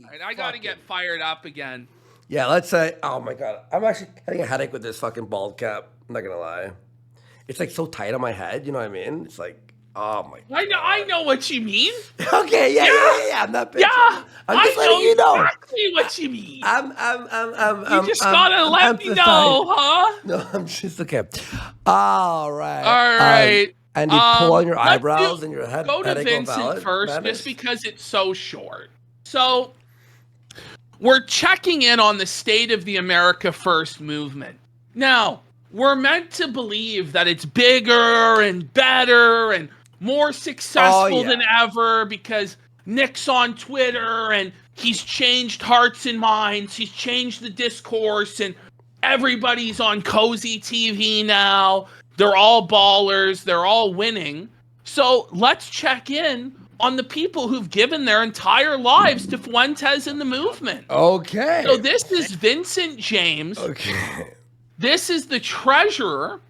All right, I got to get fired up again. Yeah, let's say, oh my God. I'm actually having a headache with this fucking bald cap. I'm not going to lie. It's like so tight on my head. You know what I mean? It's like, oh my God. I know what you mean. Okay, yeah. I'm not bitching. Yeah, I'm just letting know you know. exactly what you mean. You just gotta let me know, huh? No, I'm just okay. All right. All right. And you pull on your eyebrows and your head. Go to Vincent first, just because it's so short. So we're checking in on the state of the America First movement. Now, we're meant to believe that it's bigger and better and more successful than ever because Nick's on Twitter and he's changed hearts and minds. He's changed the discourse and everybody's on Cozy TV now. They're all ballers. They're all winning. So let's check in on the people who've given their entire lives to Fuentes and the movement. Okay. So this is Vincent James. Okay. This is the treasurer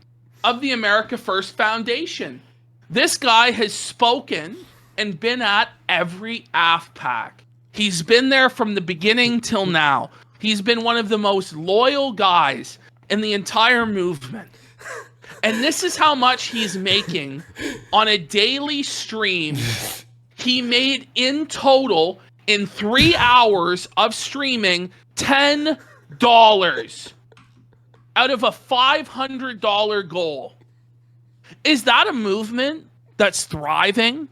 of the America First Foundation. This guy has spoken and been at every AFPAC. He's been there from the beginning till now. He's been one of the most loyal guys in the entire movement. And this is how much he's making on a daily stream. He made in total, in 3 hours of streaming, $10 out of a $500 goal. Is that a movement that's thriving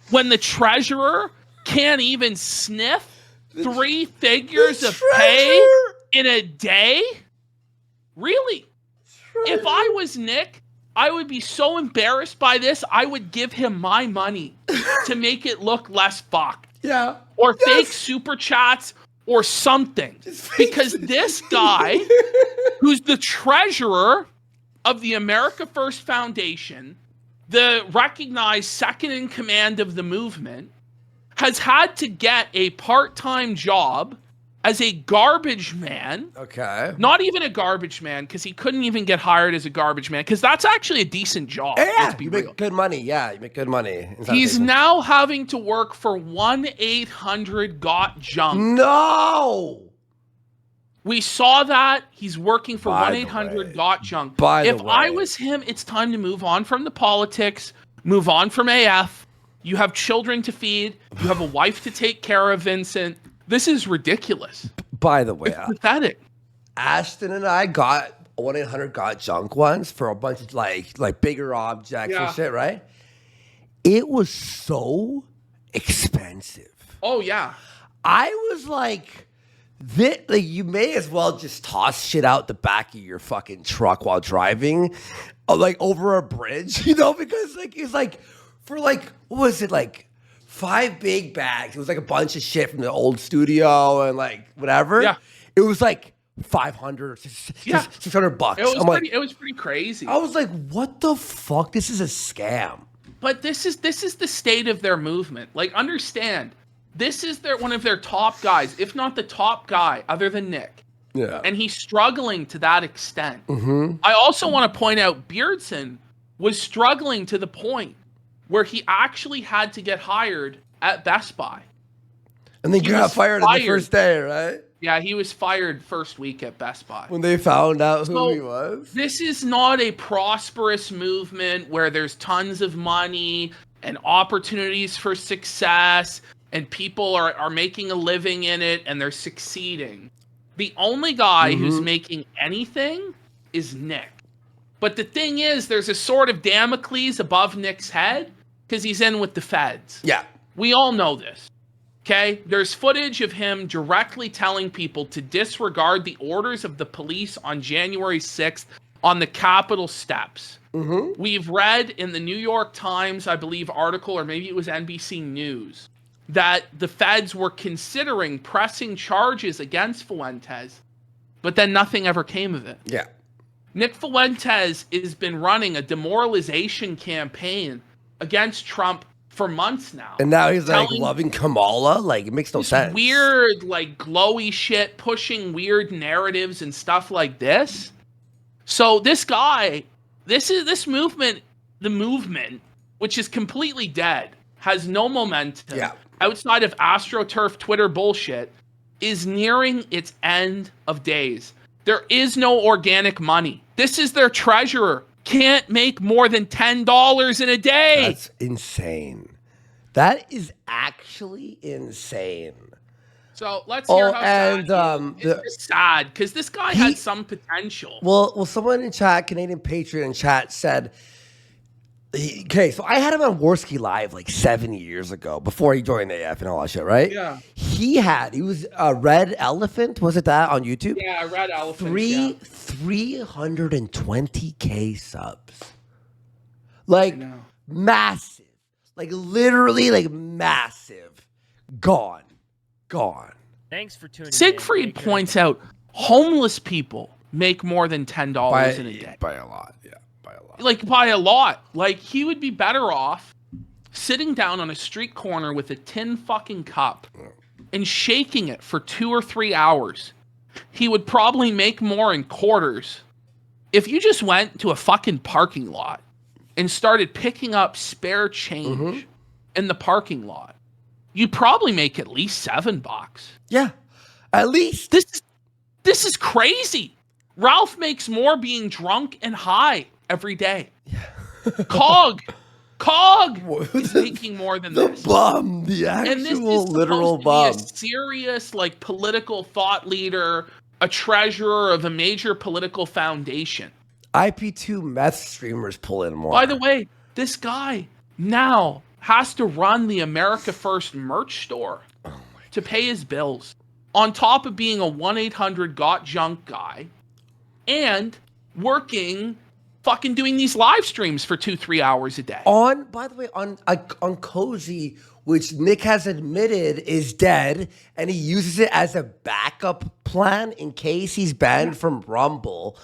when the treasurer can't even sniff 3 figures of pay in a day? Really? If I was Nick, I would be so embarrassed by this, I would give him my money to make it look less fucked. Yeah. Or fake super chats or something. Because this guy, who's the treasurer of the America First Foundation, the recognized second in command of the movement, has had to get a part-time job as a garbage man. Okay. Not even a garbage man, because he couldn't even get hired as a garbage man, because that's actually a decent job. Yeah, you make good money. Yeah, you make good money. He's now having to work for 1-800-GOT-JUNK. No! We saw that. He's working for 1-800-GOT-JUNK. If I was him, it's time to move on from the politics, move on from AF. You have children to feed. You have a wife to take care of, Vincent. This is ridiculous. By the way, it's pathetic. Ashton and I got 1-800-GOT-JUNK once for a bunch of like bigger objects and shit, right? It was so expensive. Oh yeah. I was like, you may as well just toss shit out the back of your fucking truck while driving, like over a bridge, because it's like for what was it, like 5 big bags. It was like a bunch of shit from the old studio and like whatever. Yeah. It was like $500 or $600. It was pretty crazy. I was like, what the fuck? This is a scam. But this is the state of their movement. Like, understand, this is one of their top guys, if not the top guy, other than Nick. Yeah. And he's struggling to that extent. Mm-hmm. I also want to point out Beardson was struggling to the point where he actually had to get hired at Best Buy. And then he got fired on the first day, right? Yeah, he was fired first week at Best Buy. When they found out who he was? This is not a prosperous movement where there's tons of money and opportunities for success and people are making a living in it and they're succeeding. The only guy who's making anything is Nick. But the thing is, there's a sword of Damocles above Nick's head because he's in with the feds. Yeah. We all know this. Okay? There's footage of him directly telling people to disregard the orders of the police on January 6th on the Capitol steps. Mm-hmm. We've read in the New York Times, I believe, article, or maybe it was NBC News, that the feds were considering pressing charges against Fuentes, but then nothing ever came of it. Yeah. Nick Fuentes has been running a demoralization campaign against Trump for months now. And now he's like loving Kamala? Like, it makes no sense. Weird, like, glowy shit, pushing weird narratives and stuff like this. So this guy, this movement, the movement, which is completely dead, has no momentum. Yeah. outside of AstroTurf Twitter bullshit, is nearing its end of days. There is no organic money. This is their treasurer. Can't make more than $10 in a day. That's insane. That is actually insane. So let's hear how sad he is. It's sad because this guy had some potential. Well, someone in chat, Canadian Patriot in chat said, okay, so I had him on Lolcow.live like 7 years ago before he joined AF and all that shit, right? Yeah. He was a Red Elephant, was it that on YouTube? Yeah, Red Elephant. 320K subs. Like massive. Like literally like massive. Gone. Thanks for tuning in. Siegfried points out homeless people make more than $10 in a day. By a lot, yeah. Like by a lot. Like he would be better off sitting down on a street corner with a tin fucking cup and shaking it for 2 or 3 hours. He would probably make more in quarters if you just went to a fucking parking lot and started picking up spare change in the parking lot. You'd probably make at least $7. Yeah, at least. This is crazy. Ralph makes more being drunk and high every day. Yeah. Cog is making more than this. The bum, the actual literal bum. Be a serious, like, political thought leader, a treasurer of a major political foundation. IP2 meth streamers pull in more. By the way, this guy now has to run the America First merch store to pay his bills, on top of being a 1-800-GOT-JUNK guy and working, fucking doing these live streams for 2-3 hours a day. By the way, on Cozy, which Nick has admitted is dead, and he uses it as a backup plan in case he's banned from Rumble.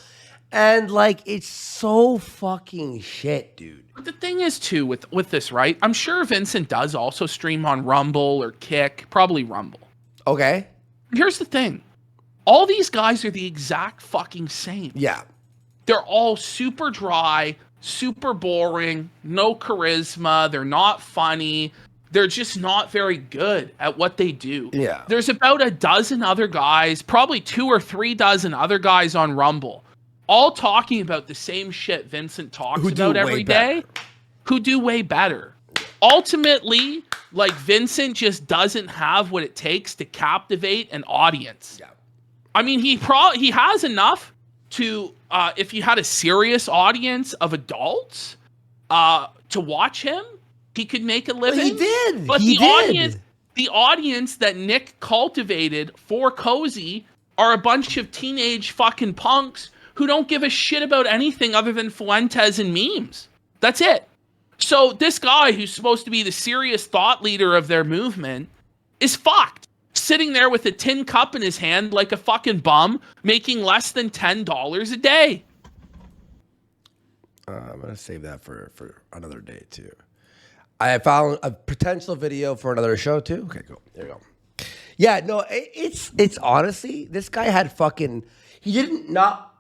And like, it's so fucking shit, dude. But the thing is too with this, right? I'm sure Vincent does also stream on Rumble or Kick, probably Rumble. Okay. Here's the thing. All these guys are the exact fucking same. Yeah. They're all super dry, super boring, no charisma. They're not funny. They're just not very good at what they do. Yeah. There's about a dozen other guys, probably 2 or 3 dozen other guys on Rumble, all talking about the same shit Vincent talks about every day, who do way better. Ultimately, like, Vincent just doesn't have what it takes to captivate an audience. Yeah. I mean, he has enough to, if you had a serious audience of adults to watch him, he could make a living. Well, he did. But the audience that Nick cultivated for Cozy are a bunch of teenage fucking punks who don't give a shit about anything other than Fuentes and memes. That's it. So this guy who's supposed to be the serious thought leader of their movement is fucked. Sitting there with a tin cup in his hand like a fucking bum, making less than $10 a day. I'm going to save that for another day, too. I found a potential video for another show, too. Okay, go. There you go. Yeah, no, it's honestly, this guy had fucking, he didn't not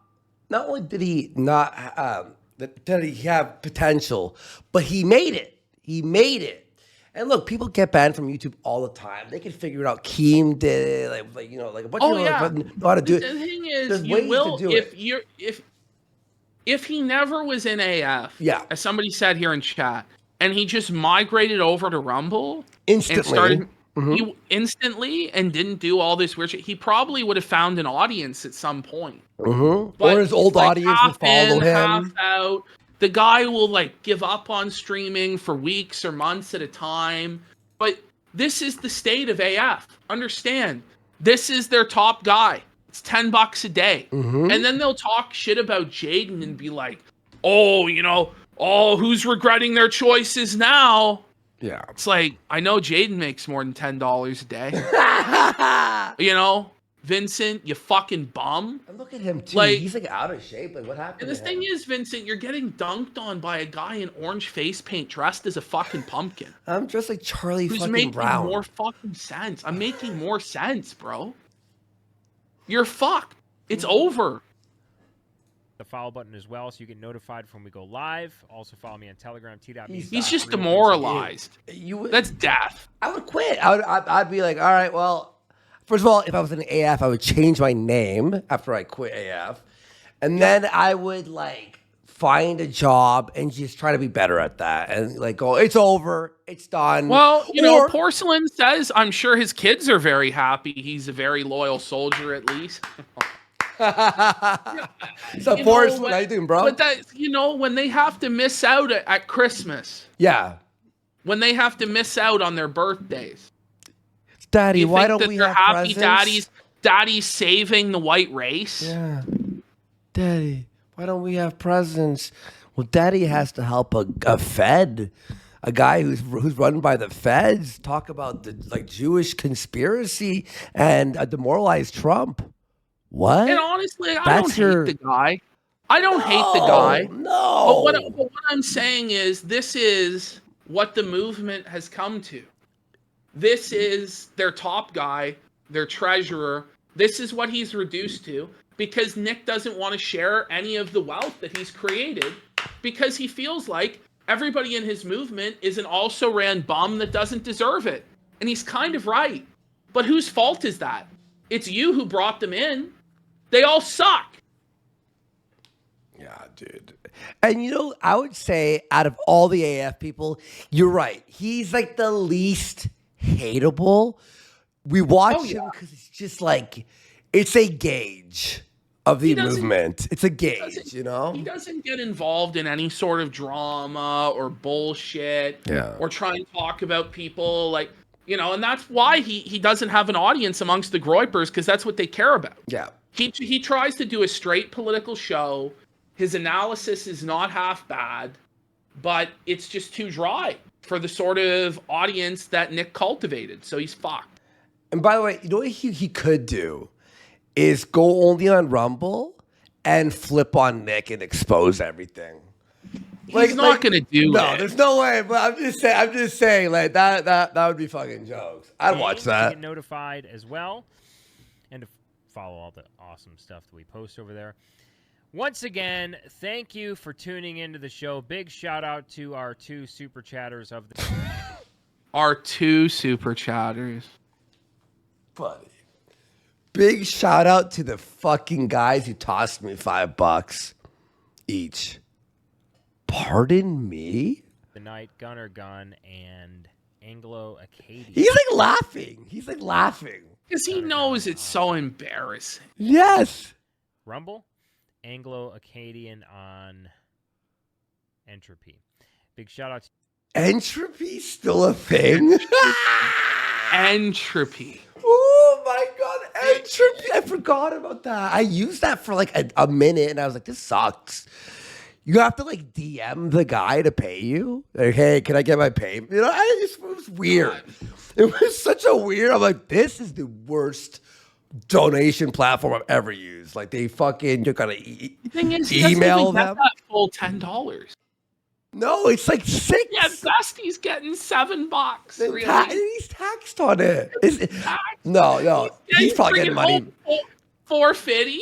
only did he not, did he have potential, but he made it. He made it. And look, people get banned from YouTube all the time. They can figure it out. Keem did it, like you know, like a bunch of people know how to do it. The thing is, you will if he never was in AF, as somebody said here in chat, and he just migrated over to Rumble instantly. He instantly and didn't do all this weird shit, he probably would have found an audience at some point. Or his old audience would follow him. Half out. The guy will like give up on streaming for weeks or months at a time. But this is the state of AF. Understand, this is their top guy. It's $10 a day. And then they'll talk shit about Jaden and be like, who's regretting their choices now? Yeah. It's like, I know Jaden makes more than $10 a day. Vincent, you fucking bum. And look at him, too. Like, he's like out of shape. Like, what happened? And the thing is, Vincent, you're getting dunked on by a guy in orange face paint dressed as a fucking pumpkin. I'm dressed like Charlie who's fucking making Brown. More fucking sense. I'm making more sense, bro. You're fucked. It's over. the follow button as well, so you get notified when we go live. Also follow me on Telegram, t.me. He's just demoralized. That's death. I would quit. I'd be like, all right, well, first of all, if I was in AF, I would change my name after I quit AF. And then I would like find a job and just try to be better at that. And like go, it's over, it's done. Well, you know, Porcelain says, I'm sure his kids are very happy. He's a very loyal soldier, at least. So Porcelain, how you doing, bro? But that, you know, when they have to miss out at Christmas. Yeah. When they have to miss out on their birthdays. Daddy, why don't we have happy presents? Daddy's saving the white race? Yeah. Daddy, why don't we have presents? Well, Daddy has to help a Fed, a guy who's run by the Feds, talk about the like Jewish conspiracy and a demoralized Trump. What? And honestly, I don't hate the guy. I don't hate the guy. No. But what I'm saying is, this is what the movement has come to. This is their top guy, their treasurer. This is what he's reduced to, because Nick doesn't want to share any of the wealth that he's created, because he feels like everybody in his movement is an also-ran bum that doesn't deserve it. And he's kind of right. But whose fault is that? It's you who brought them in. They all suck. Yeah, dude. And you know, I would say out of all the AF people, you're right. He's like the least hateable. We watch him because it's just like, it's a gauge of the movement. It's a gauge, you know? He doesn't get involved in any sort of drama or bullshit or try and talk about people like, you know, and that's why he doesn't have an audience amongst the Groypers, because that's what they care about. Yeah. He tries to do a straight political show. His analysis is not half bad, but it's just too dry for the sort of audience that Nick cultivated. So he's fucked. And by the way, you know what he could do is go only on Rumble and flip on Nick and expose everything. He's not gonna do it. No, there's no way. But I'm just saying, like that would be fucking jokes. I'd watch that. Get notified as well, and to follow all the awesome stuff that we post over there. Once again, thank you for tuning into the show. Big shout out to our two super chatters of the our two super chatters. Buddy. Big shout out to the fucking guys who tossed me $5 each. Pardon me? The Night, Gunner Gun, and Anglo Acadian. He's like laughing. Because he knows it's so embarrassing. Yes. Rumble, Anglo Acadian on Entropy. Big shout out to Entropy still a thing? Entropy. Oh my God, Entropy. I forgot about that. I used that for like a minute and I was like, this sucks. You have to like DM the guy to pay you. Like, hey, can I get my payment? You know, it was weird. It was such a weird. I'm like, this is the worst donation platform I've ever used. Like they fucking, you're gonna email them. That full $10. No, it's like $6. Yeah, Dusty's getting $7. Really? And he's taxed on it. No, he's probably getting money. $450.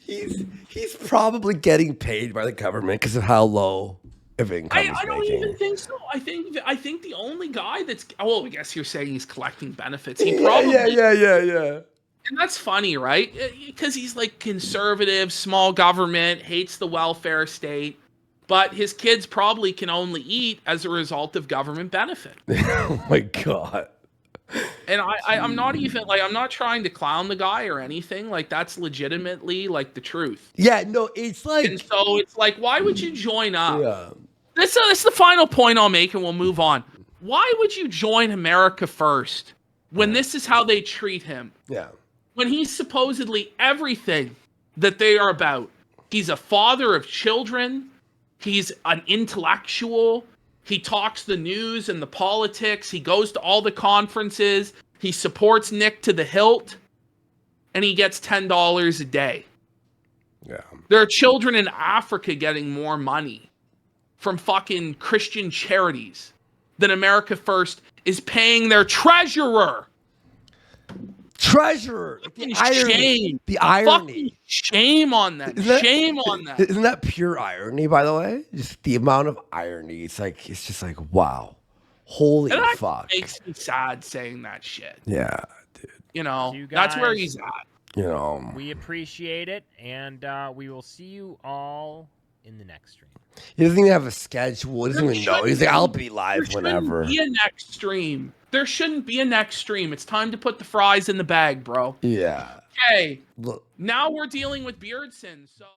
He's probably getting paid by the government because of how low of income he's I don't making. even think so. I think the only guy that's I guess you're saying he's collecting benefits. He probably yeah. And that's funny, right? Because he's like conservative, small government, hates the welfare state, but his kids probably can only eat as a result of government benefit. Oh my God. And I'm not even like, I'm not trying to clown the guy or anything. Like that's legitimately like the truth. Yeah, no, it's like, and so it's like, why would you join up? Yeah. This is the final point I'll make and we'll move on. Why would you join America First when this is how they treat him? Yeah. When he's supposedly everything that they are about. He's a father of children. He's an intellectual. He talks the news and the politics. He goes to all the conferences. He supports Nick to the hilt. And he gets $10 a day. Yeah. There are children in Africa getting more money from fucking Christian charities than America First is paying their treasurer. treasure. Like the irony. Shame. The irony. Fucking shame on them. Shame on them. Isn't that pure irony, by the way? Just the amount of irony. It's just like, wow. Holy fuck. It makes me sad saying that shit. Yeah, dude. You know, So you that's where guys- he's at. You know, We appreciate it, and we will see you all in the next stream. he doesn't even have a schedule. He doesn't There even know. He's like, I'll be live There whenever. shouldn't be a next stream. There shouldn't be a next stream. It's time to put the fries in the bag, bro. Yeah. Okay. Look. Now we're dealing with Beardson, so